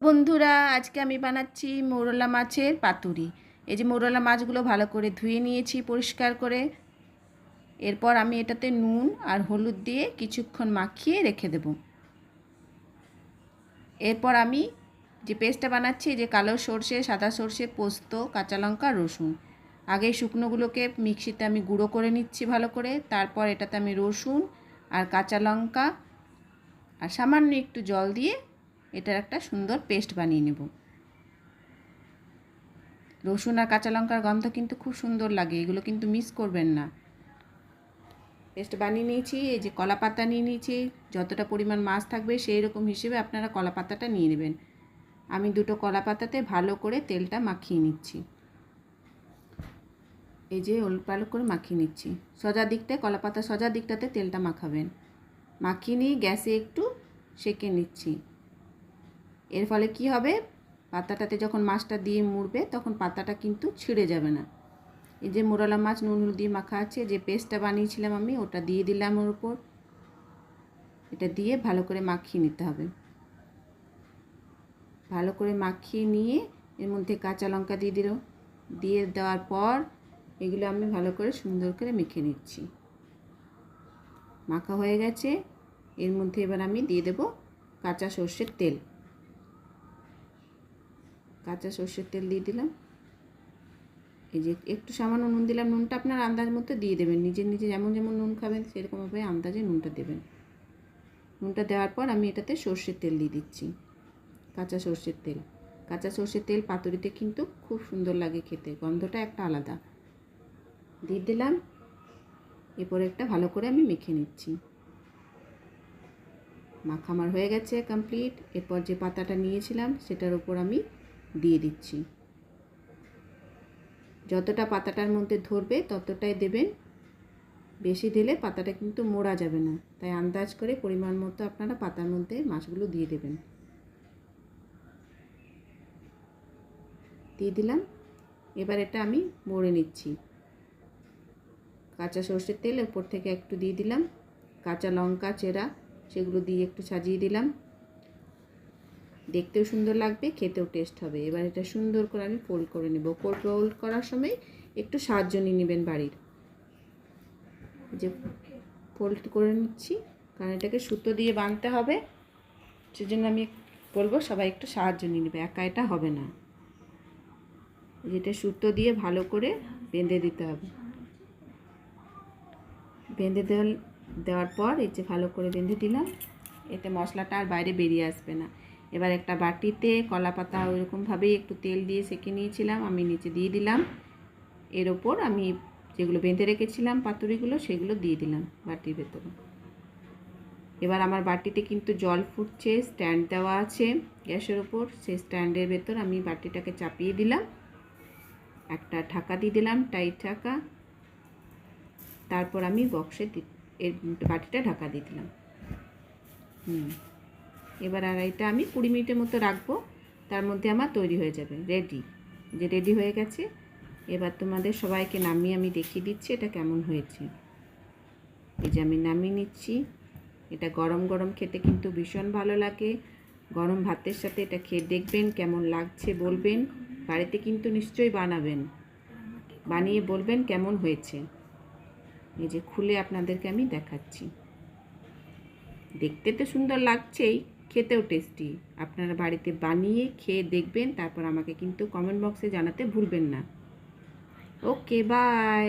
বন্ধুরা, আজকে আমি বানাচ্ছি মৌরলা মাছের পাতুরি। এই যে মৌরলা মাছগুলো ভালো করে ধুয়ে নিয়েছি পরিষ্কার করে। এরপর আমি এটাতে নুন আর হলুদ দিয়ে কিছুক্ষণ মাখিয়ে রেখে দেব। এরপর আমি যে পেস্টটা বানাচ্ছি, যে কালো সর্ষে, সাদা সর্ষে, পোস্ত, কাঁচা লঙ্কা, রসুন, আগে শুকনোগুলোকে মিক্সিতে আমি গুঁড়ো করে নিচ্ছি ভালো করে। তারপর এটাতে আমি রসুন আর কাঁচা লঙ্কা আর সামান্য একটু জল দিয়ে এটার একটা সুন্দর পেস্ট বানিয়ে নেব। রসুন আর কাঁচা লঙ্কার গন্ধ কিন্তু খুব সুন্দর লাগে, এগুলো কিন্তু মিস করবেন না। পেস্ট বানিয়ে নিয়েছি। এই যে কলা পাতা নিয়ে নিয়েছি, যতটা পরিমাণ মাছ থাকবে সেই রকম হিসেবে আপনারা কলা পাতাটা নিয়ে নেবেন। আমি দুটো কলা পাতাতে ভালো করে তেলটা মাখিয়ে নিচ্ছি। এই যে ভালো করে মাখিয়ে নিচ্ছি। সোজা দিকটায় কলা পাতা, সোজা দিকটাতে তেলটা মাখাবেন। মাখিয়ে নিয়ে গ্যাসে একটু সেঁকে নিচ্ছি। এর ফলে কি হবে, পাতাটাতে যখন মাছটা দিয়ে মুড়বে তখন পাতাটা কিন্তু ছিঁড়ে যাবে না। এই যে মোরলা মাছ নুন হলুদ দিয়ে মাখা আছে, যে পেস্টটা বানিয়েছিলাম আমি ওটা দিয়ে দিলাম ওর উপর। এটা দিয়ে ভালো করে মাখিয়ে নিতে হবে। ভালো করে মাখিয়ে নিয়ে এর মধ্যে কাঁচা লঙ্কা দিয়ে দিল। দিয়ে দেওয়ার পর এগুলো আমি ভালো করে সুন্দর করে মেখে নিচ্ছি। মাখা হয়ে গেছে। এর মধ্যে এবার আমি দিয়ে দেব কাঁচা সর্ষের তেল। কাঁচা সর্ষের তেল দিয়ে দিলাম। এই যে একটু সামান্য নুন দিলাম। নুনটা আপনার আন্দাজ মতো দিয়ে দেবেন, নিজে নিজে যেমন যেমন নুন খাবেন সেরকমভাবে আন্দাজে নুনটা দেবেন। নুনটা দেওয়ার পর আমি এটাতে সর্ষের তেল দিয়ে দিচ্ছি, কাঁচা সর্ষের তেল। কাঁচা সর্ষের তেল পাতুরিতে কিন্তু খুব সুন্দর লাগে খেতে, গন্ধটা একটা আলাদা। দিয়ে দিলাম। এরপরে একটা ভালো করে আমি মেখে নিচ্ছি। মাখা আমার হয়ে গেছে কমপ্লিট। এরপর যে পাতাটা নিয়েছিলাম সেটার উপর আমি দিয়ে দিচ্ছি। যতটা পাতাটার মধ্যে ধরবে ততটাই দেবেন, বেশি দিলে পাতাটা কিন্তু মোড়া যাবে না। তাই আন্দাজ করে পরিমাণ মতো আপনারা পাতার মধ্যে মাছগুলো দিয়ে দেবেন। দিয়ে দিলাম। এবার এটা আমি মুড়ে নিচ্ছি। কাঁচা সর্ষের তেল উপর থেকে একটু দিয়ে দিলাম। কাঁচা লঙ্কা চেরা সেগুলো দিয়ে একটু সাজিয়ে দিলাম। দেখতেও সুন্দর লাগবে, খেতেও টেস্ট হবে। এবার এটা সুন্দর করে আমি ফোল্ড করে নেব। ফোল্ড করার সময় একটু সাহায্য নিয়ে নেবেন বাড়ির। যে ফোল্ড করে নিচ্ছি, কারণ এটাকে সুতো দিয়ে বাঁধতে হবে, সেজন্য আমি বলবো সবাই একটু সাহায্য নিয়ে নেবে, একা এটা হবে না। যেটা সুতো দিয়ে ভালো করে বেঁধে দিতে হবে। বেঁধে দেওয়ার পর এই যে ভালো করে বেঁধে দিলাম, এতে মশলাটা আর বাইরে বেরিয়ে আসবে না। এবার একটা বাটিতে কলা পাতা ওইরকমভাবেই একটু তেল দিয়ে সেঁকে নিয়েছিলাম, আমি নিচে দিয়ে দিলাম। এর ওপর আমি যেগুলো বেঁধে রেখেছিলাম পাতুরিগুলো সেগুলো দিয়ে দিলাম বাটির ভেতরে। এবার আমার বাটিতে কিন্তু জল ফুটছে, স্ট্যান্ড দেওয়া আছে গ্যাসের ওপর। সেই স্ট্যান্ডের ভেতর আমি বাটিটাকে চাপিয়ে দিলাম, একটা ঢাকা দিয়ে দিলাম, টাইট ঢাকা। তারপর আমি বক্সে এর বাটিটা ঢাকা দিয়ে দিলাম। এবার আর এটা আমি 20 মিনিটের মতো রাখবো, তার মধ্যে আমার তৈরি হয়ে যাবে, রেডি। যে রেডি হয়ে গেছে। এবার তোমাদের সবাইকে নামিয়ে আমি দেখিয়ে দিচ্ছি এটা কেমন হয়েছে। এই যে আমি নামিয়ে নিচ্ছি। এটা গরম গরম খেতে কিন্তু ভীষণ ভালো লাগে। গরম ভাতের সাথে এটা খেয়ে দেখবেন কেমন লাগছে বলবেন। বাড়িতে কিন্তু নিশ্চয়ই বানাবেন, বানিয়ে বলবেন কেমন হয়েছে। এই যে খুলে আপনাদেরকে আমি দেখাচ্ছি। দেখতে তো সুন্দর লাগছেই, খেতেও টেস্টি। আপনারা বাড়িতে বানিয়ে খেয়ে দেখবেন, তারপর আমাকে কিন্তু কমেন্ট বক্সে জানাতে ভুলবেন না। ওকে, বাই।